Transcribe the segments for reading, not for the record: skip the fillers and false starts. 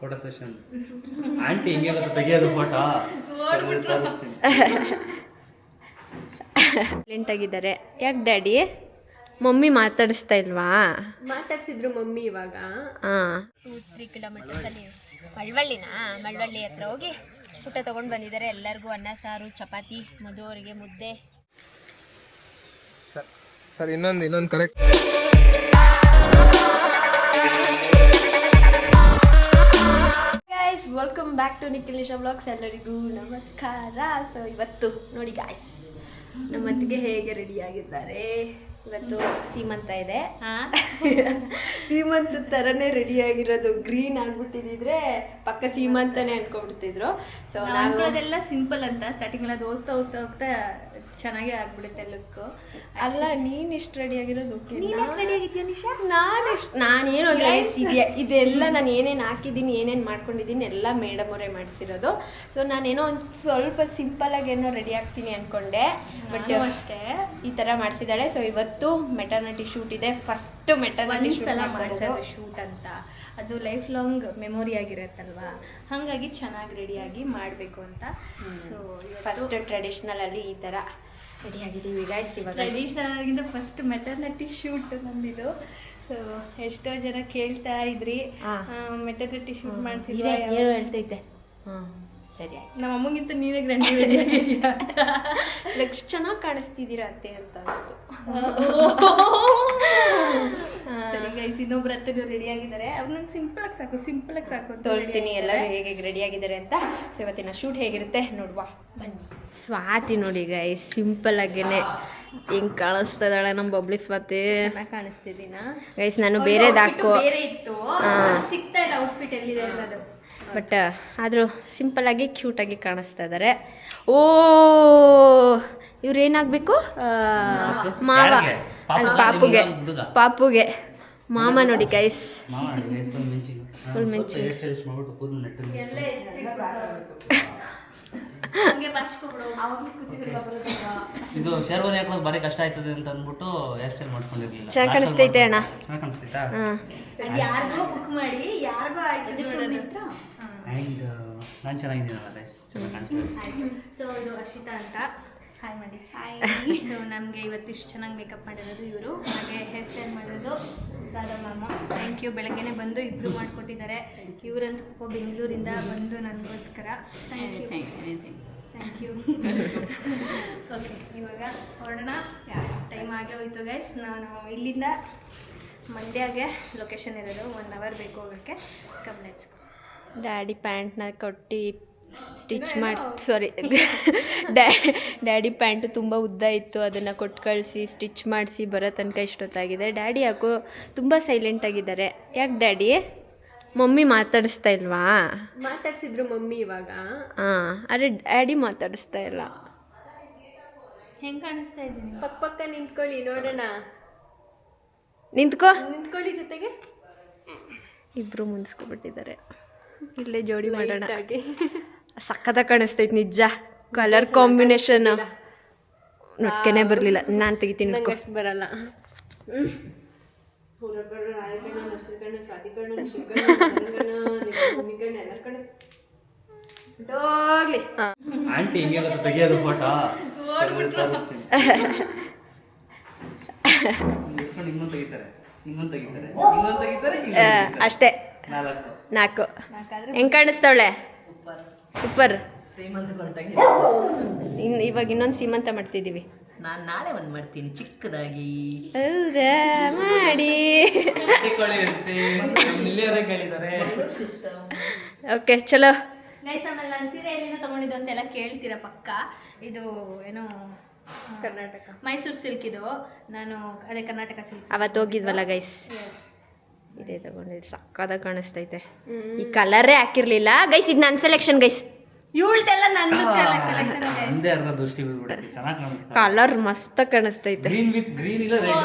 Photo session aunty ಹಿಂಗೆ ತೆಗಿಯೋದು photo ತೋರಿಸ್ತೀನಿ. ಸೈಲೆಂಟಾಗಿದ್ದಾರೆ. ಯಾಕೆ ಡ್ಯಾಡಿ ಮಮ್ಮಿ ಮಾತಾಡಿಸ್ತಾ ಇಲ್ವಾ? ಮಾತಾಡ್ಸಿದ್ರು ಮಮ್ಮಿ ಇವಾಗ. 2-3 ಕಿಲೋಮೀಟರ್ಸಲ್ಲಿ ಮಳವಳ್ಳಿ ಹತ್ರ ಹೋಗಿ ಊಟ ತೊಗೊಂಡು ಬಂದಿದ್ದಾರೆ. ಎಲ್ಲರಿಗೂ ಅನ್ನ ಸಾರು, ಚಪಾತಿ, ಮಧು ಅವರಿಗೆ ಮುದ್ದೆ. ಸರ್ ಇನ್ನೊಂದು correct. Guys, welcome back to Nikhil Nisha vlogs. ಎಲ್ಲರಿಗೂ ನಮಸ್ಕಾರ. ಸೊ ಇವತ್ತು ನೋಡಿ ಗಾಯ್ಸ್, ನಮ್ಮ ಅತ್ತಿಗೆ ಹೇಗೆ ರೆಡಿ ಆಗಿದ್ದಾರೆ. ಇವತ್ತು ಸೀಮಂತ ಇದೆ. ಸೀಮಂತ ಥರನೇ ರೆಡಿ ಆಗಿರೋದು. ಗ್ರೀನ್ ಆಗ್ಬಿಟ್ಟಿದ್ರೆ ಪಕ್ಕ ಸೀಮಂತನೇ ಅನ್ಕೊಂಡ್ಬಿಡ್ತಿದ್ರು. ಸೊ ನಾವೆಲ್ಲ ಸಿಂಪಲ್ ಅಂತ ಸ್ಟಾರ್ಟಿಂಗ್ ಎಲ್ಲ ಅದು ಹೋಗ್ತಾ ಚೆನ್ನಾಗೇ ಆಗ್ಬಿಡುತ್ತೆ ಲುಕ್. ಅಲ್ಲ, ನೀನ್ ಇಷ್ಟು ರೆಡಿ ಆಗಿರೋದು ರೆಡಿ ಆಗಿದ್ಯಾ ನಿಶಾ? ನಾನೇನು ಇದೆಲ್ಲ ನಾನು ಏನೇನು ಹಾಕಿದ್ದೀನಿ, ಏನೇನು ಮಾಡ್ಕೊಂಡಿದ್ದೀನಿ ಎಲ್ಲ ಮೇಡಮ್ ಅವರೇ ಮಾಡಿಸಿರೋದು. ಸೊ ನಾನೇನೋ ಒಂದು ಸ್ವಲ್ಪ ಸಿಂಪಲ್ ಆಗಿ ಏನೋ ರೆಡಿ ಆಗ್ತೀನಿ ಅನ್ಕೊಂಡೆ, ಬಟ್ ಅಷ್ಟೇ ಈ ಥರ ಮಾಡಿಸಿದ್ದಾಳೆ. ಸೊ ಇವತ್ತು ಮೆಟರ್ನಿಟಿ ಶೂಟ್ ಇದೆ. ಫಸ್ಟ್ ಮೆಟರ್ನಿಟಿ ಶೂಟ್ ಅಂತ ಅದು ಲೈಫ್ ಲಾಂಗ್ ಮೆಮೊರಿ ಆಗಿರತ್ತಲ್ವಾ, ಹಾಗಾಗಿ ಚೆನ್ನಾಗಿ ರೆಡಿಯಾಗಿ ಮಾಡಬೇಕು ಅಂತ. ಸೊ ಫಸ್ಟ್ ಟ್ರೆಡಿಷ್ನಲ್ ಅಲ್ಲಿ ಈ ಥರ ರೆಡಿ ಆಗಿದ್ದೀವಿ ಗೈಸ್. ಇವಾಗ ಟ್ರೆಡಿಷನಲ್ ಆಗಿಂದ ಫಸ್ಟ್ ಮೆಟರ್ನಿಟಿ ಶೂಟ್ ನಂದಿದು. ಸೊ ಎಷ್ಟೋ ಜನ ಕೇಳ್ತಾ ಇದ್ರಿ ಮೆಟರ್ನಿಟಿ ಶೂಟ್ ಮಾಡಿಸಿದ್ರೆ ಏನು ಹೇಳ್ತೈತೆ. ಸರಿ ಆಯ್ತು. ನಮ್ಮ ಅಮ್ಮಗಿಂತ ನೀವೇ ಗ್ರ್ಯಾಂಡ್ ರೆಡಿ ಆಗಿದ್ದೀರಾ. ಲಕ್ಷ ಚೆನ್ನಾಗಿ ಕಾಣಿಸ್ತಿದ್ದೀರಾ ಅತ್ತೆ ಅಂತ ಅಂತು. ಸರಿ ಗೈಸ್, ಇನ್ನೊಬ್ರು ಅತ್ತೆನೂ ರೆಡಿ ಆಗಿದ್ದಾರೆ. ಅವ್ರು ನಂಗೆ ಸಿಂಪಲ್ ಆಗಿ ಸಾಕು ತೋರಿಸ್ತೀನಿ ಎಲ್ಲರೂ ಹೇಗೆ ರೆಡಿ ಆಗಿದ್ದಾರೆ ಅಂತ. ಸೊ ಇವತ್ತಿನ ಶೂಟ್ ಹೇಗಿರುತ್ತೆ ನೋಡುವ ಬನ್ನಿ. ಸ್ವಾತಿ ನೋಡಿ ಗೈಸ್, ಸಿಂಪಲ್ ಆಗೇನೆ ಹೆಂಗ್ ಕಾಣಿಸ್ತಾ ಇದ್ದಾಳೆ ನಮ್ಮ ಬಬ್ಲಿ ಸ್ವಾತಿ. ಕಾಣಿಸ್ತಿದ್ದೀನ ಗೈಸ್, ನಾನು ಬೇರೆದಾಕೋ ಬೇರೆ ಇತ್ತು, ಸಿಗ್ತಾ ಇಲ್ಲ ಔಟ್ಫಿಟ್ ಎಲ್ಲಿದೆ ಅನ್ನೋದು. ಬಟ್ ಆದರೂ ಸಿಂಪಲ್ಲಾಗಿ ಕ್ಯೂಟಾಗಿ ಕಾಣಿಸ್ತಾ ಇದ್ದಾರೆ. ಓ, ಇವ್ರೇನಾಗಬೇಕು? ಮಾವ. ಪಾಪುಗೆ ಮಾಮ ನೋಡಿ ಗೈಸ್. ಫುಲ್ ಮೆಂಚಿ. ಇದು ಶೇರ್ವಾನಿ ಹಾಕೋದು ಬಾರಿ ಕಷ್ಟ ಆಯ್ತದೆ ಅಂತ ಅಂದ್ಬಿಟ್ಟು ಹೇರ್ ಸ್ಟೈಲ್ ಮಾಡ್ಕೊಂಡಿರ್ಲಿಲ್ಲ. ಚೆನ್ನಾಗಿ ಕಾಣಿಸ್ತೈತೆ ಅಣ್ಣ. ಚೆನ್ನಾಗಿ ಕಾಣಿಸ್ತೈತಾ? ಯಾರಿಗೋ ಬುಕ್ ಮಾಡಿ ಯಾರಿಗೋ ಆಯ್ತು. ಆ್ಯಂಡ್ ನಾನು ಚೆನ್ನಾಗಿದ್ದೀನಲ್ಲ ಗೈಸ್, ಚೆನ್ನಾಗಿ ಕಾಣಿಸ್ತಾ. ಸೊ ಇದು ಅರ್ಷಿತಾ ಅಂತ. ಹಾಯ್ ಮಾಡಿ. ಸೊ ನಮಗೆ ಇವತ್ತಿಷ್ಟು ಚೆನ್ನಾಗಿ ಮೇಕಪ್ ಮಾಡಿರೋದು ಇವರು, ಹಾಗೆ ಹೇರ್ ಸ್ಟೈಲ್ ಮಾಡಿರೋದು ರಾಧಾ ಮ್ಯಾಮ. Thank you. ಬೆಳಗ್ಗೆನೇ ಬಂದು ಇಬ್ಬರು ಮಾಡಿಕೊಟ್ಟಿದ್ದಾರೆ. ಇವರಂತೂ ಪಾಪ ಬೆಂಗಳೂರಿಂದ ಬಂದು ನನಗೋಸ್ಕರ. Thank you. ಓಕೆ, ಇವಾಗ ಹೊರಡೋಣ. ಟೈಮ್ ಆಗೇ ಹೋಯ್ತು ಗೈಸ್. ನಾನು ಇಲ್ಲಿಂದ ಮಂಡ್ಯಗೆ ಲೊಕೇಶನ್ ಇರೋದು, 1 hour ಬೇಕು ಹೋಗೋಕ್ಕೆ. ಕಮ್ನೆಚ್ಕೊ ಡ್ಯಾಡಿ ಪ್ಯಾಂಟ್ನ ಕೊಟ್ಟು ಸ್ಟಿಚ್ ಮಾಡಿ ಡ್ಯಾಡಿ ಪ್ಯಾಂಟು ತುಂಬ ಉದ್ದ ಇತ್ತು, ಅದನ್ನು ಕೊಟ್ಟು ಕಳಿಸಿ ಸ್ಟಿಚ್ ಮಾಡಿಸಿ ಬರೋ ತನಕ ಇಷ್ಟೊತ್ತಾಗಿದೆ. ಡ್ಯಾಡಿ ಯಾಕೋ ತುಂಬ ಸೈಲೆಂಟಾಗಿದ್ದಾರೆ. ಯಾಕೆ ಡ್ಯಾಡಿ ಮಮ್ಮಿ ಮಾತಾಡಿಸ್ತಾ ಇಲ್ವಾ? ಮಾತಾಡ್ಸಿದ್ರು ಮಮ್ಮಿ ಇವಾಗ. ಅರೆ ಡ್ಯಾಡಿ ಮಾತಾಡಿಸ್ತಾ ಇಲ್ಲ. ಹೆಂಗೆ ಕಾಣಿಸ್ತಾ ಇದ್ದೀನಿ? ಪಕ್ಕ ನಿಂತ್ಕೊಳ್ಳಿ ನೋಡೋಣ. ನಿಂತ್ಕೊಳ್ಳಿ ಜೊತೆಗೆ. ಇಬ್ಬರು ಮುನ್ಸ್ಕೊಬಿಟ್ಟಿದ್ದಾರೆ. ಇಲ್ಲೇ ಜೋಡಿ ಮಾಡೋಣ. ಸಕ್ಕತ್ತಾಗಿ ಕಾಣಿಸ್ತೈತೆ ನಿಜ. ಕಲರ್ ಕಾಂಬಿನೇಷನ್ ನೊಟ್ಕೆನೆ ಬರಲಿಲ್ಲ. ನಾನು ತೆಗಿತೀನಿ. ಅಷ್ಟು ಬರಲ್ಲ. ಆಂಟಿ ಹಿಂಗೆ ತೆಗಿಯೋದು ಫೋಟೋ ತೋರಿಸ್ತೀನಿ. ಇನ್ನೊಂದು ತೆಗಿತಾರೆ. ಅಷ್ಟೇ 4. ಹೆಂಗೆ ಕಾಣಿಸ್ತಾವಳೆ? ಸೂಪರ್. ಇವಾಗ ಇನ್ನೊಂದು ಸೀಮಂತ ಮಾಡ್ತಿದ್ದೀವಿ. ನಾನು ನಾಳೆ ಒಂದು ಮಾಡ್ತೀನಿ ಚಿಕ್ಕದಾಗಿ. ಹೌದಾ? ಮಾಡಿ. ಓಕೆ ಚಲೋ ಗೈಸ್, ಆಮೇಲೆ ನಾನು ಸೀರೆ ಎಲ್ಲಿಂದ ತೊಗೊಂಡಿದ್ದು ಅಂತೆಲ್ಲ ಕೇಳ್ತೀರಾ ಪಕ್ಕ. ಇದು ಏನೋ ಕರ್ನಾಟಕ ಮೈಸೂರು ಸಿಲ್ಕ್. ಇದು ನಾನು ಅದೇ ಕರ್ನಾಟಕ ಸಿಲ್ಕ್ ಅವತ್ತು ಹೋಗಿದ್ವಲ್ಲ ಗೈಸ್, ಇದೇ ತಗೊಂಡಿದ್ದು. ಸಕ್ಕದಾಗಿ ಕಾಣಿಸ್ತೈತೆ. ಈ ಕಲರೇ ಹಾಕಿರ್ಲಿಲ್ಲ ಗೈಸ್. ಇದು ನನ್ನ ಸೆಲೆಕ್ಷನ್ ಗೈಸ್. ಇವಳ್ದೆಲ್ಲ ನನ್ನ ಸೆಲೆಕ್ಷನ್. ಕಲರ್ ಮಸ್ತ್ ಕಾಣಿಸ್ತೈತೆ. ಇದ್ರಲ್ಲಿ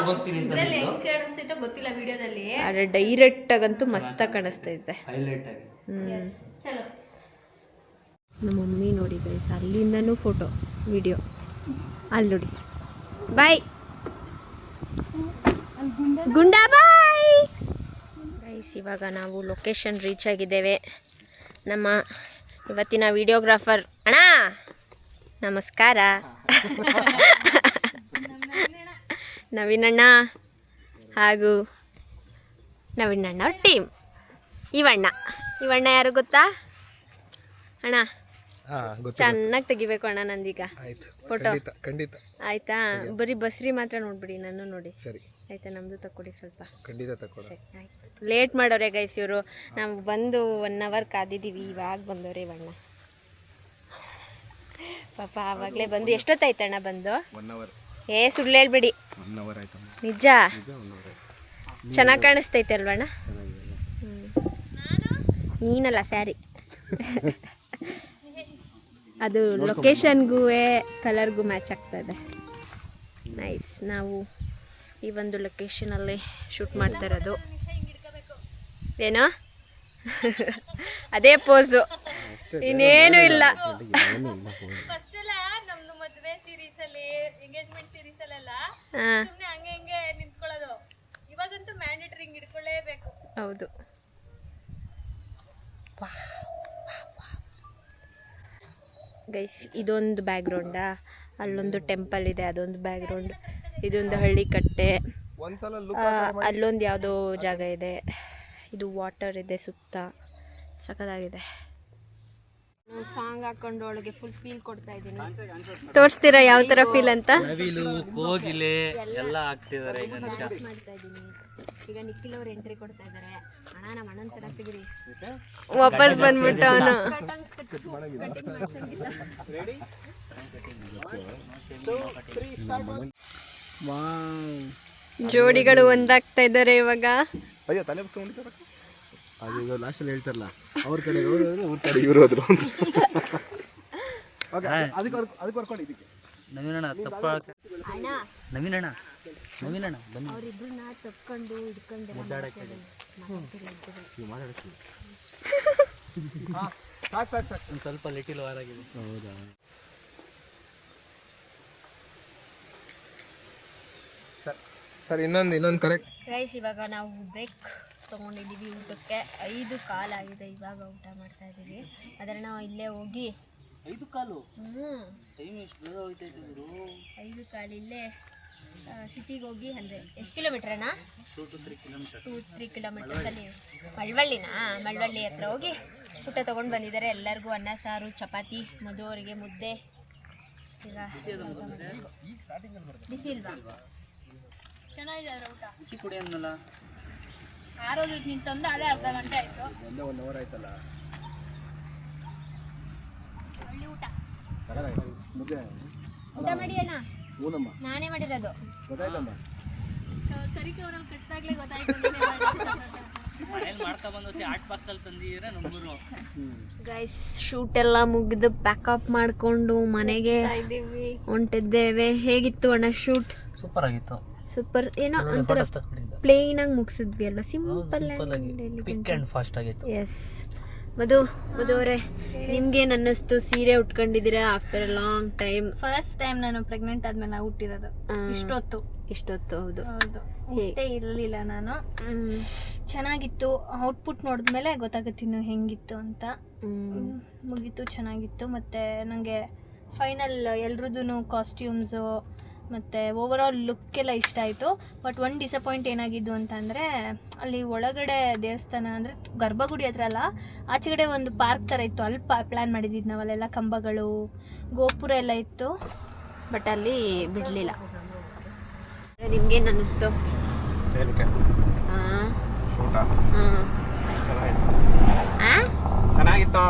ಹೆಂಗ್ ಕಾಣಿಸ್ತೈತೋ ಗೊತ್ತಿಲ್ಲ ವಿಡಿಯೋದಲ್ಲಿ. ಅದೇ ಡೈರೆಕ್ಟ್ ಆಗಂತೂ ಮಸ್ತ್ ಕಾಣಿಸ್ತೈತೆ. ಚಲೋ. ನಮ್ಮ ಮಮ್ಮಿ ನೋಡಿ ಗೈಸ್, ಅಲ್ಲಿಂದನೂ ಫೋಟೋ ವಿಡಿಯೋ. ಅಲ್ಲಿ ನೋಡಿ. ಬಾಯ್ ಗುಂಡಾ ಬಾಯ್ ಗೈಸ್. ಇವಾಗ ನಾವು ಲೊಕೇಶನ್ ರೀಚ್ ಆಗಿದ್ದೇವೆ. ನಮ್ಮ ಇವತ್ತಿನ ವಿಡಿಯೋಗ್ರಾಫರ್ ಅಣ್ಣ ನಮಸ್ಕಾರ. ನವೀನಣ್ಣ ಹಾಗೂ ನವೀನಣ್ಣ ಟೀಮ್. ಇವಣ್ಣ ಯಾರು ಗೊತ್ತಾ ಅಣ್ಣ? ಚೆನ್ನಾಗಿ ತೆಗಿಬೇಕು ಅಣ್ಣ ನಂದೀಗ ಫೋಟೋ. ಖಂಡಿತ ಆಯ್ತಾ? ಬರೀ ಬಸ್ರಿ ಮಾತ್ರ ನೋಡ್ಬಿಡಿ, ನಾನು ನೋಡಿ. ಸರಿ ಆಯ್ತಾ? ನಮ್ದು ತಕ್ಕೊಡಿ ಸ್ವಲ್ಪ. ಖಂಡಿತ ತಕೊಡ. ಆಯ್ತು. ಲೇಟ್ ಮಾಡೋರೆ ಗೈಸ್ ಇವರು. ನಾವು ಬಂದು 1 hour ಕಾದಿದ್ದೀವಿ, ಇವಾಗ ಬಂದವ್ರೆ ಇವಣ್ಣ. ಪಾಪ ಆವಾಗಲೇ ಬಂದು ಎಷ್ಟೊತ್ತಾಯ್ತಣ್ಣ ಬಂದು? 1 hour. ಸುಳ್ಳು ಹೇಳ್ಬೇಡಿ, 1 hour ಆಯ್ತು. ನಿಜ. ಚೆನ್ನಾಗಿ ಕಾಣಿಸ್ತೈತೆ ಅಲ್ವಣ್ಣ? ನೀನಲ್ಲ ಸ್ಯಾರಿ. ಅದು ಲೊಕೇಶನ್ಗೂ ಕಲರ್ಗೂ ಮ್ಯಾಚ್ ಆಗ್ತದೆ. ನೈಸ್. ನಾವು ಈ ಒಂದು ಲೊಕೇಶನಲ್ಲಿ ಶೂಟ್ ಮಾಡ್ತಾ ಇರೋದು. ಏನೋ ಅದೇ ಪೋಸು, ಇನ್ನೇನು ಇಲ್ಲ. ಫಸ್ಟ್ ಎಲ್ಲ ನಮ್ದು ಮದುವೆ ಸೀರೀಸ್ ಅಲ್ಲಿ, ಎಂಗೇಜ್ಮೆಂಟ್ ಸೀರೀಸ್ ಅಲ್ಲೆಲ್ಲ ಹಾಂ ಸುಮ್ಮನೆ ಹಂಗೆ ನಿಂತ್ಕೊಳ್ಳೋದು. ಇವಾಗಂತೂ ಮ್ಯಾಂಡೇಟರಿ ಹಿಂಗ್ ಹಿಡ್ಕೊಳ್ಳೇಬೇಕು. ಹೌದು. ಗೈಸ್ ಇದೊಂದು ಬ್ಯಾಕ್ಗ್ರೌಂಡಾ, ಅಲ್ಲೊಂದು ಟೆಂಪಲ್ ಇದೆ, ಅದೊಂದು ಬ್ಯಾಕ್ಗ್ರೌಂಡ್. ಇದೊಂದು ಹಳ್ಳಿ ಕಟ್ಟೆ, ಒಂದ್ಸಲ ಅಲ್ಲೊಂದು ಯಾವುದೋ ಜಾಗ ಇದೆ. ಇದು ವಾಟರ್ ಇದೆ ಸುತ್ತ, ಸಖತ್ತಾಗಿದೆ. ನಾನು ಸಾಂಗ್ ಹಾಕೊಂಡು ಒಳಗೆ ಫುಲ್ ಫೀಲ್ ಕೊಡ್ತಾ ಇದ್ದೀನಿ. ತೋರಿಸ್ತೀರಾ ಯಾವ ಥರ ಫೀಲ್ ಅಂತ? ನವಿಲು ಕೋಗಿಲೆ ಎಲ್ಲ ಆಗ್ತಿದ್ದಾರೆ ಈಗ ನಿಶಾ. ಮಾಡ್ತಾ ಇದ್ದೀನಿ. ಈಗ ನಿಖಿಲ್ ಅವ್ರು ಎಂಟ್ರಿ ಕೊಡ್ತಾ ಇದ್ದಾರೆ. ಅಣ್ಣ ನಮ್ಮ ಅಣ್ಣನ ತರ ತೆಗಿರಿ. ವಾಪಸ್ ಬಂದ್ಬಿಟ್ಟು ಅವನು ಜೋಡಿಗಳು ಒಂದಾಗ್ತಾ ಇದ್ದಾರೆ ಇವಾಗ. ಅಯ್ಯೋ ತಲೆ ಅದು ಲಾಸ್ಟಲ್ಲಿ ಹೇಳ್ತಾರಲ್ಲ, ಅವ್ರ ಕಡೆ ಅವ್ರ ಕಡೆ ಇವರು ಹೋದ್ರು. ಅದಕ್ಕೆ ವರ್ಕೊಂಡು ಇದಕ್ಕೆ ನವೀನಣ್ಣ ತಪ್ಪ. ನವೀನಣ್ಣ ಬನ್ನಿ. ಅವರಿಬ್ಬರನ್ನ ತಪ್ಕೊಂಡು ಹಿಡ್ಕೊಂಡು ಸಾಕು ಒಂದು ಸ್ವಲ್ಪ ಲಿಟಿಲ್ ವಾರ್ ಆಗಿದೆ. ಹೌದಾ? ಸರ್ ಇನ್ನೊಂದು ಕರೆಕ್ಟ್. ಗೈಸ್ ಇವಾಗ ನಾವು ಬ್ರೇಕ್ ತೊಗೊಂಡಿದ್ದೀವಿ ಊಟಕ್ಕೆ. 5 ಕಾಲ್ ಆಗಿದೆ, ಇವಾಗ ಊಟ ಮಾಡ್ತಾ ಇದ್ದೀವಿ. ಆದರೆ ನಾವು ಇಲ್ಲೇ ಹೋಗಿ 5 ಕಾಲು 5 ಕಾಲು ಇಲ್ಲೇ ಸಿಟಿಗೆ ಹೋಗಿ, ಅಂದರೆ ಎಷ್ಟು ಕಿಲೋಮೀಟ್ರ್ ಅಣ್ಣ? 2-3 ಕಿಲೋಮೀಟರ್ಸಲ್ಲಿ ಮಳವಳ್ಳಿ ಹತ್ರ ಹೋಗಿ ಊಟ ತೊಗೊಂಡು ಬಂದಿದ್ದಾರೆ. ಎಲ್ಲರಿಗೂ ಅನ್ನ ಸಾರು, ಚಪಾತಿ, ಮಧು ಅವರಿಗೆ ಮುದ್ದೆ. ಈಗ ಬಿಸಿ ಇಲ್ವಾ? ಚೆನ್ನಾಗಿದೆ ಊಟ. ಬಿಸಿ ಕುಡಿ ಅನ್ನಲ್ಲ. ಆರೋದು ನಿಂತಂದು ಅದೇ ಅರ್ಧ ಗಂಟೆ ಆಯ್ತು. 1 hour ಆಯ್ತಲ್ಲ. ಒಳ್ಳೆ ಊಟ. ಊಟ ಮಾಡಿ ಅಣ್ಣ. ನಾನೇ ಮಾಡಿರೋದು. ಗೊತ್ತಾಯ್ತಮ್ಮ. ತರೀಕೆ ಅವರಲ್ಲಿ ಕಟ್ಟಾಗ್ಲೇ ಗೊತ್ತಾಯ್ತು. ಮನೇಲಿ ಮಾಡ್ಕೊ ಬಂದು ಆರ್ಟ್ ಬಾಕ್ಸ್ ಅಲ್ಲಿ ತಂದಿದ್ರೆ ನಮ್ಮೂರು. ಗೈಸ್ ಶೂಟ್ ಎಲ್ಲ ಮುಗಿದು ಪ್ಯಾಕಪ್ ಮಾಡಿಕೊಂಡು ಮನೆಗೆ ಹೊಂಟಿದ್ದೇವೆ. ಹೇಗಿತ್ತು ಅಣ್ಣ ಶೂಟ್? ಸೂಪರ್ ಆಗಿತ್ತು. ಸೂಪರ್. ಏನೋ ಒಂಥರ ಪ್ಲೇನ್ ಆಗಿ ಮುಗಿಸಿದ್ವಿ ಅಲ್ಲ, ಸಿಂಪಲ್ ಕ್ವಿಕ್ ಅಂಡ್ ಫಾಸ್ಟ್ ಆಗಿತ್ತು. ಎಸ್. ಮಧು ಅವರೇ, ನಿಮ್ಗೇನು ಅನ್ನಿಸ್ತು? ಸೀರೆ ಉಟ್ಕೊಂಡಿದ್ದೀರಾ after a long time. First time ನಾನು ಪ್ರೆಗ್ನೆಂಟ್ ಆದ್ಮೇಲೆ ಹುಟ್ಟಿರೋದು. ಇಷ್ಟೊತ್ತು ಹೌದು. ಹುಟ್ಟೇ ಇರಲಿಲ್ಲ ನಾನು. ಚೆನ್ನಾಗಿತ್ತು. ಔಟ್ಪುಟ್ ನೋಡಿದ್ಮೇಲೆ ಗೊತ್ತಾಗುತ್ತೆ ಇನ್ನು ಹೆಂಗಿತ್ತು ಅಂತ. ಮುಗೀತು, ಚೆನ್ನಾಗಿತ್ತು. ಮತ್ತು ನನಗೆ ಫೈನಲ್ ಎಲ್ರದ್ದು ಕಾಸ್ಟ್ಯೂಮ್ಸು ಮತ್ತು ಓವರ್ ಆಲ್ ಲುಕ್ಕೆಲ್ಲ ಇಷ್ಟ ಆಯಿತು. ಬಟ್ ಒಂದು ಡಿಸಪಾಯಿಂಟ್ ಏನಾಗಿದ್ದು ಅಂತಂದರೆ, ಅಲ್ಲಿ ಒಳಗಡೆ ದೇವಸ್ಥಾನ ಅಂದರೆ ಗರ್ಭಗುಡಿ ಹತ್ರ ಅಲ್ಲ, ಆಚೆಗಡೆ ಒಂದು ಪಾರ್ಕ್ ಥರ ಇತ್ತು. ಅಲ್ಲಿ ಪ್ಲ್ಯಾನ್ ಮಾಡಿದ್ದಿದ್ದು ನಾವು. ಅಲ್ಲೆಲ್ಲ ಕಂಬಗಳು, ಗೋಪುರ ಎಲ್ಲ ಇತ್ತು. ಬಟ್ ಅಲ್ಲಿ ಬಿಡಲಿಲ್ಲ. ನಿಮ್ಗೇನು ಅನ್ನಿಸ್ತು? ಚೆನ್ನಾಗಿತ್ತು.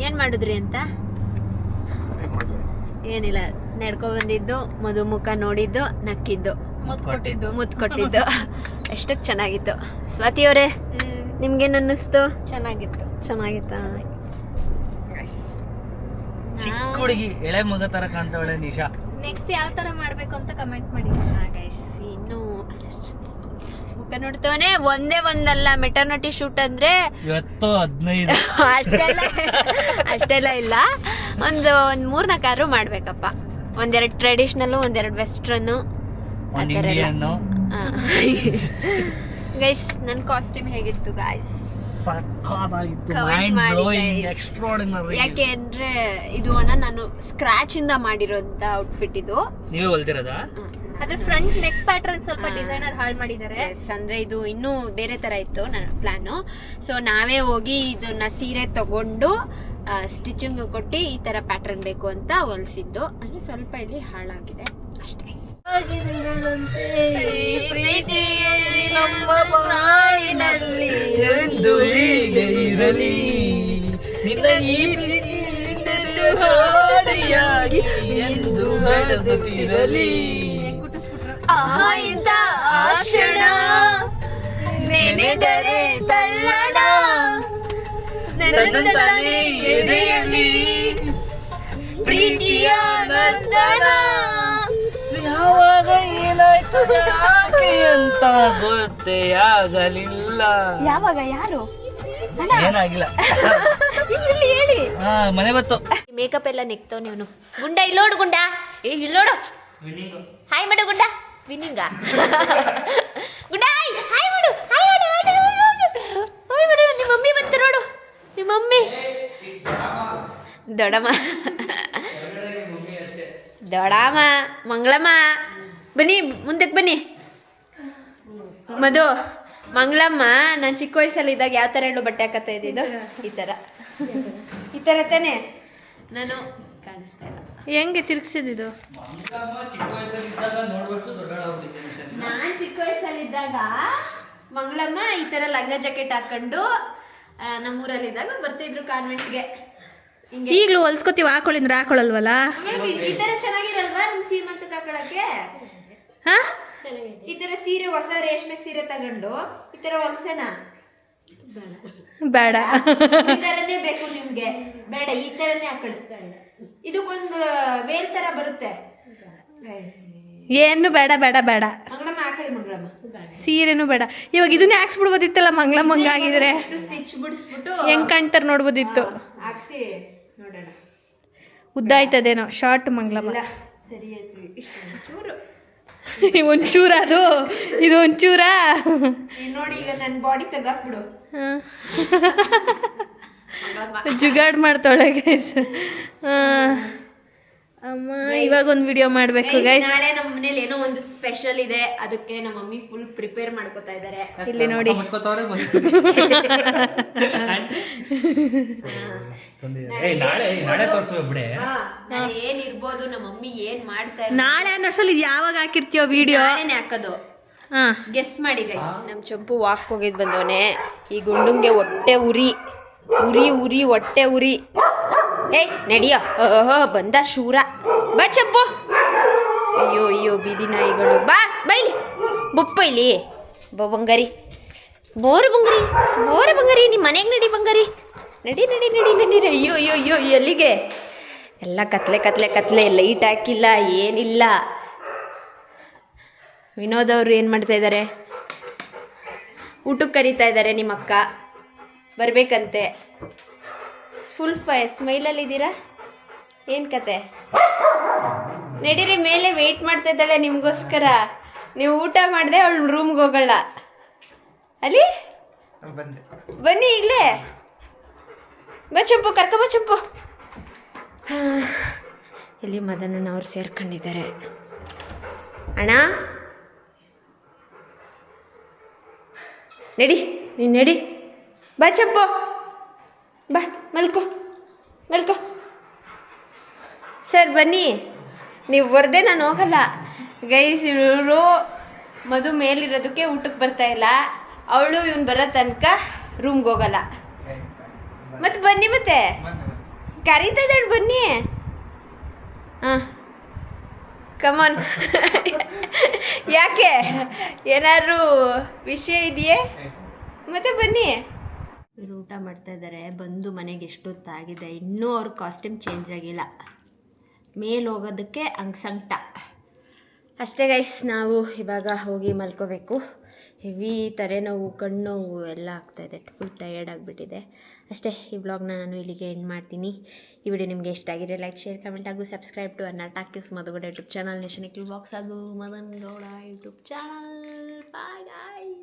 ಏನು ಮಾಡಿದ್ರಿ ಅಂತ? ಏನಿಲ್ಲ, ನಡ್ಕೊ ಬಂದಿದ್ದು, ಮಧು ಮುಖ ನೋಡಿದ್ದು, ನಕ್ಕಿದ್ದು, ಮುತ್ತು ಕೊಟ್ಟಿದ್ದು. ಎಷ್ಟಕ್ಕೆ ಚೆನ್ನಾಗಿತ್ತು. ಸ್ವಾತಿ ಅವರೇ, ನಿಮ್ಗೇನು ಅನ್ನಿಸ್ತು? ಚೆನ್ನಾಗಿತ್ತು. ಚಿಕ್ಕ ಹುಡುಗಿ ಎಳೆ ಮಗ ತರ ಕಾಣ್ತಾವಳೆ ನಿಶಾ. ನೆಕ್ಸ್ಟ್ ಯಾವ ಥರ ಮಾಡಬೇಕು ಅಂತ ಕಮೆಂಟ್ ಮಾಡಿ. ಗೈಸ್ ಇನ್ನು ಮುಖ ನೋಡ್ತವನೆ. ಒಂದಲ್ಲ, ಮೆಟರ್ನಿಟಿ ಶೂಟ್ ಅಂದ್ರೆ 15 ಅಷ್ಟೆಲ್ಲ ಇಲ್ಲ. ಒಂದು 3-4 ಮಾಡ್ಬೇಕಪ್ಪ. 1-2 ಟ್ರೆಡಿಷನಲ್ಲು, 1-2 ವೆಸ್ಟ್ರನ್ನು, ಆ ಥರ ಎಲ್ಲ. ಗೈಸ್ ನನ್ನ ಕಾಸ್ಟ್ಯೂಮ್ ಹೇಗಿತ್ತು ಗೈಸ್? ಸಖತ್ತಾಗಿತ್ತು, Comment ಮೈಂಡ್ ಮಾಡಿ ಬ್ಲೋಯಿಂಗ್, guys. ಎಕ್ಸ್ಟ್ರಾರ್ಡಿನರಿ. ಯಾಕೆ ಅಂದ್ರೆ ಇದು ನಾನು ಸ್ಕ್ರಾಚ್ ಇಂದ ಮಾಡಿರೋಂತ ಔಟ್ಫಿಟ್ ಇದು. ನೀವೇ ಹೊಲ್ತಿರೋದಾ? ಅದ್ರ ಫ್ರಂಟ್ ನೆಕ್ ಪ್ಯಾಟರ್ನ್ ಸ್ವಲ್ಪ ಡಿಸೈನರ್ ಹಾಳು ಮಾಡಿದ್ದಾರೆ. ಅಂದ್ರೆ ಇದು ಇನ್ನೂ ಬೇರೆ ತರ ಇತ್ತು ನನ್ನ ಪ್ಲಾನು. ಸೊ ನಾವೇ ಹೋಗಿ ಇದನ್ನ ಸೀರೆ ತಗೊಂಡು ಸ್ಟಿಚಿಂಗ್ ಕೊಟ್ಟು ಈ ತರ ಪ್ಯಾಟರ್ನ್ ಬೇಕು ಅಂತ ಹೊಲ್ಸಿದ್ದು. ಅಂದ್ರೆ ಸ್ವಲ್ಪ ಇಲ್ಲಿ ಹಾಳಾಗಿದೆ ಅಷ್ಟೇ. ಎಂದು ಹೀಗೆ ಇರಲಿ, ನಿನ್ನ ಈ ಪ್ರೀತಿ ಹಾಡಿಯಾಗಿ ಎಂದು ಬೆಳೆದುತ್ತಿರಲಿ. ಇಂದ ಆ ಕ್ಷಣ ನೆನೆದರೆ ತಲ್ಲಣ ತನ್ನಂತಾನೇ ಎದೆಯಲ್ಲಿ ಪ್ರೀತಿಯ ನಂದನ. ಯಾವಾಗ ಏನಾಯ್ತು ಯಾಕೆ ಅಂತ ಗೊತ್ತೇ ಆಗಲಿಲ್ಲ. ಯಾವಾಗ ಯಾರು ಏನಾಗಿಲ್ಲ. ಇಲ್ಲಿ ಹೇಳಿ. ಮನೆ ಬತ್ತು. ಮೇಕಪ್ ಎಲ್ಲ ನೆಕ್ತವ್ ನೀವು. ಗುಂಡ ಇಲ್ಲೋಡು ಗುಂಡ, ಇಲ್ಲೋಡು. ಹಾಯ್ ಮಾಡು ಗುಂಡ. ವಿನಿಂಗ ಗುಂಡ ಹಾಯ್ ಮಾಡು, ಹಾಯ್ ಮಾಡು, ಹಾಯ್ ಮಾಡು. ನಿಮ್ಮ ಮಮ್ಮಿ ಬಂತು ನೋಡು, ನಿಮ್ಮ ಮಮ್ಮಿ. ದೊಡಮ್ಮ ದೊಡಮ್ಮ ಮಂಗಳಮ್ಮ ಬನ್ನಿ, ಮುಂದಕ್ಕೆ ಬನ್ನಿ. ಮಧು ಮಂಗಳಮ್ಮ ನಾನು ಚಿಕ್ಕ ವಯಸ್ಸಲ್ಲಿ ಇದ್ದಾಗ ಯಾವ ಥರ ಹೇಳು ಬಟ್ಟೆ ಹಾಕತ್ತಾ ಇದ್ದಿದ್ದು? ಈ ಥರ ತಾನೆ. ನಾನು ಕಾಣಿಸ್ತಾ ಇಲ್ಲ. ಹೆಂಗೆ ತಿರ್ಗಿಸಿದ್ದು? ನಾನು ಚಿಕ್ಕ ವಯಸ್ಸಲ್ಲಿದ್ದಾಗ ಮಂಗಳಮ್ಮ ಈ ಥರ ಲಂಗ ಜಾಕೆಟ್ ಹಾಕೊಂಡು ನಮ್ಮೂರಲ್ಲಿದ್ದಾಗ ಬರ್ತಿದ್ರು ಕಾನ್ವೆಂಟ್ಗೆ. ಹಿಂಗೆ ಈಗಲೂ ಹೊಲ್ಸ್ಕೊತೀವಿ, ಹಾಕೊಳ್ಳಿಂದ್ರೆ ಹಾಕೊಳ್ಳಲ್ವಲ್ಲ? ಈ ಥರ ಚೆನ್ನಾಗಿರಲ್ವಾ ನಿಮ್ ಸೀಮಂತಕ್ಕೆ ಹಾಕೊಳಕ್ಕೆ? ಹಾ, ಈ ತರ ಸೀರೆ, ಹೊಸ ರೇಷ್ಮೆ ಸೀರೆ ತಗೊಂಡು ಈ ತರ ಹೊಲ್ಸೋಣ? ಬೇಡ. ಈ ತರನೇ ಬೇಕು ನಿಮ್ಗೆ? ಬೇಡ, ಈ ತರನೇ ಹಾಕೊಳ್ಳಿ. ಇದಕ್ಕೊಂದು ವೇಲ್ ತರ ಬರುತ್ತೆ. ಏನು ಬೇಡ ಬೇಡ ಬೇಡ. ಮಂಗಳಮ್ಮ ಹಾಕೊಳ್ಳಿ, ಮಂಗಳಮ್ಮ. ಸೀರೆನೂ ಬೇಡ. ಇವಾಗ ಇದನ್ನೇ ಹಾಕ್ಸ್ಬಿಡ್ಬೋದಿತ್ತಲ್ಲ ಮಂಗ್ಲಮ್ಮ. ಹಂಗಾಗಿದ್ರೆ ಸ್ಟಿಚ್ ಬಿಡಿಸ್ಬಿಟ್ಟು ಹೆಂಗ್ ಕಾಣ್ತಾರ ನೋಡ್ಬೋದಿತ್ತು. ಹಾಕ್ಸಿ ನೋಡೋಣ. ಉದ್ದ ಆಯ್ತದೇನೋ ಶಾರ್ಟ್ ಮಂಗ್ಲಮ್ಮ. ಸರಿ ಆಯ್ತು. ಚೂರು ಒಂಚೂರ, ಅದು ಇದು ಒಂಚೂರ. ನೋಡಿ ಈಗ ನನ್ನ ಬಾಡಿ ತೆಗಾಕ್ಬಿಡು. ಜುಗಾಡ್ ಮಾಡ್ತಾಳೆ ಗೈಸ್. ಅಮ್ಮ ಇವಾಗ ಒಂದು ವಿಡಿಯೋ ಮಾಡಬೇಕು ಗೈಸ್. ನಾಳೆ ನಮ್ಮ ಮನೇಲಿ ಏನೋ ಒಂದು ಸ್ಪೆಷಲ್ ಇದೆ, ಅದಕ್ಕೆ ನಮ್ಮ ಮಮ್ಮಿ ಫುಲ್ ಪ್ರಿಪೇರ್ ಮಾಡ್ಕೋತಾ ಇದ್ದಾರೆ. ಇಲ್ಲಿ ನೋಡಿ. ನಾಳೆ ತೋರಿಸುವ ಬಿಡೆ. ಏನಿರ್ಬೋದು, ನಮ್ಮ ಮಮ್ಮಿ ಏನ್ ಮಾಡ್ತಾ ನಾಳೆ ಅನ್ನೋಷ್ಟರಲ್ಲಿ ಇದು ಯಾವಾಗ ಹಾಕಿರ್ತೀಯೋ ವಿಡಿಯೋ? ನಾಳೆನೆ ಹಾಕೋದು. ಹಾ, ಗೆಸ್ ಮಾಡಿ ಗೈಸ್. ನಮ್ಮ ಚಂಪು ವಾಕ್ ಹೋಗಿದ್ ಬಂದವನೆ. ಈ ಗುಂಡುಂಗೆ ಹೊಟ್ಟೆ ಉರಿ ಉರಿ ಉರಿ ಹೊಟ್ಟೆ ಉರಿ. ಏಯ್ ನಡಿಯೋ, ಓಹೋ ಬಂದ ಶೂರ. ಬಾ ಚಂಪು. ಅಯ್ಯೋ ಅಯ್ಯೋ ಬೀದಿ ನಾಯಿಗಳು. ಬಾ ಬೈಲಿ, ಬುಪ್ಪ ಇಲ್ಲಿ. ಬಂಗಾರಿ, ಬೋರು ಬಂಗಾರಿ, ಬೋರು ಬಂಗಾರಿ. ನಿಮ್ಮ ಮನೆಗೆ ನಡಿ ಬಂಗಾರಿ. ನಡಿ ನಡಿ ನಡಿ ನಡಿ. ಅಯ್ಯೋ ಅಯ್ಯೋ ಅಯ್ಯೋ ಎಲ್ಲಿಗೆ? ಎಲ್ಲ ಕತ್ಲೆ ಕತ್ಲೆ ಕತ್ಲೆ, ಲೈಟ್ ಹಾಕಿಲ್ಲ, ಏನಿಲ್ಲ. ವಿನೋದ್ ಅವರು ಏನು ಮಾಡ್ತಾ ಇದ್ದಾರೆ? ಊಟಕ್ಕೆ ಕರೀತಾ ಇದ್ದಾರೆ. ನಿಮ್ಮ ಅಕ್ಕ ಬರಬೇಕಂತೆ. ಫುಲ್ ಸ್ಮೈಲಲ್ಲಿದ್ದೀರಾ? ಏನು ಕತೆ? ನಡೀರಿ, ಮೇಲೆ ವೆಯ್ಟ್ ಮಾಡ್ತಾ ಇದ್ದಾಳೆ ನಿಮಗೋಸ್ಕರ. ನೀವು ಊಟ ಮಾಡಿದೆ ಅವಳು ರೂಮ್ಗೆ ಹೋಗೋಲ್ಲ. ಅಲ್ಲಿ ಬನ್ನಿ ಈಗಲೇ. ಬಾ ಚಂಪು, ಕರ್ಕೊಬ ಚಂಪು. ಇಲ್ಲಿ ಮದನಣ್ಣ ಅವ್ರು ಸೇರ್ಕೊಂಡಿದ್ದಾರೆ. ಅಣ್ಣ ನಡಿ, ನೀನು ನಡಿ. ಬಾ ಚಂಪು, ಬಾ ಮಲ್ಕೋ ಮಲ್ಕೋ. ಸರ್ ಬನ್ನಿ, ನೀವು ಬರ್ದೆ ನಾನು ಹೋಗಲ್ಲ ಗೈಸ್. ಇವರು ಮಧು ಮೇಲಿರೋದಕ್ಕೆ ಊಟಕ್ಕೆ ಬರ್ತಾ ಇಲ್ಲ. ಅವಳು ಇವನು ಬರೋ ತನಕ ರೂಮ್ಗೆ ಹೋಗಲ್ಲ. ಮತ್ತೆ ಬನ್ನಿ, ಮತ್ತೆ ಕರೀತಾ ಇದ್ದಾಳೆ ಬನ್ನಿ. ಹಾಂ ಕಮಾನ್. ಯಾಕೆ, ಏನಾದ್ರು ವಿಷಯ ಇದೆಯೇ? ಮತ್ತೆ ಬನ್ನಿ. ಇವರು ಊಟ ಮಾಡ್ತಾ ಇದ್ದಾರೆ. ಬಂದು ಮನೆಗೆ ಎಷ್ಟೊತ್ತಾಗಿದೆ, ಇನ್ನೂ ಅವ್ರ ಕಾಸ್ಟ್ಯೂಮ್ ಚೇಂಜ್ ಆಗಿಲ್ಲ. ಮೇಲೆ ಹೋಗೋದಕ್ಕೆ ಹಂಗೆ ಸಂಕಟ ಅಷ್ಟೇ ಗೈಸ್. ನಾವು ಇವಾಗ ಹೋಗಿ ಮಲ್ಕೋಬೇಕು. ಹೆವಿ ತಲೆನೋವು, ಕಣ್ಣೋವು ಎಲ್ಲ ಆಗ್ತಾಯಿದೆ. ಫುಲ್ ಟಯರ್ಡ್ ಆಗಿಬಿಟ್ಟಿದೆ ಅಷ್ಟೇ. ಈ ವ್ಲಾಗ್ನ ನಾನು ಇಲ್ಲಿಗೆ ಎಂಡ್ ಮಾಡ್ತೀನಿ. ಈ ವಿಡಿಯೋ ನಿಮಗೆ ಇಷ್ಟ ಆಗಿದೆ ಲೈಕ್, ಶೇರ್, ಕಮೆಂಟ್ ಹಾಗೂ subscribe to Anna Talkies Madhu Gowda YouTube channel, nation box ಹಾಗೂ Madan Gowda YouTube channel. Bye guys.